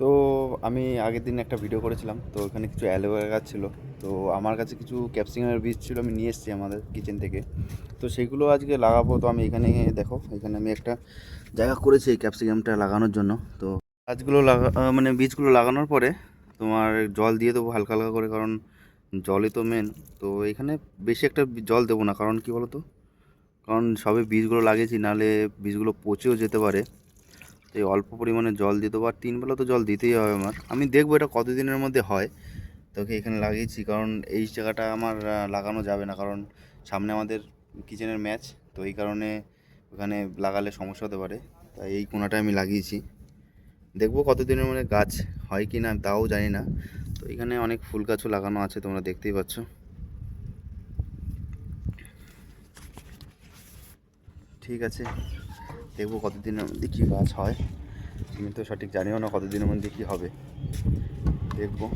তো আমি আগের দিন একটা ভিডিও করেছিলাম, তো ওখানে কিছু অ্যালোভেরা গাছ ছিল। তো আমার কাছে কিছু ক্যাপসিকামের বীজ ছিল, আমি নিয়ে এসেছি আমাদের কিচেন থেকে। তো সেইগুলো আজকে লাগাবো। তো আমি এখানে দেখো, এখানে আমি একটা জায়গা করেছি এই ক্যাপসিকামটা লাগানোর জন্য। তো গাছগুলো মানে বীজগুলো লাগানোর পরে তোমার জল দিয়ে দেবো হালকা হালকা করে, কারণ জলই তো মেন। তো এখানে বেশি একটা জল দেবো না, কারণ কি বলো তো, কারণ সবে বীজগুলো লাগিয়েছি, নাহলে বীজগুলো পচেও যেতে পারে। তো এই অল্প পরিমাণে জল দিয়ে দেবো, আর 3 বেলা তো জল দিতেই হবে আমার। আমি দেখবো এটা কতদিনের মধ্যে হয়। তোকে এখানে লাগিয়েছি কারণ এই জায়গাটা আমার লাগানো যাবে না, কারণ সামনে আমাদের কিচেনের ম্যাচ। তো এই কারণে ওখানে লাগালে সমস্যা হতে পারে। তাই এই কোণাটায় আমি লাগিয়েছি। দেখবো কতদিনের মধ্যে গাছ হয় কি না তাও জানি না। তো এখানে অনেক ফুল গাছও লাগানো আছে, তোমরা দেখতেই পাচ্ছ। ঠিক আছে, দেখবো কতদিনের মধ্যে কী গাছ হয়। আমি তো সঠিক জানিও না কতদিনের মধ্যে কী হবে, দেখবো।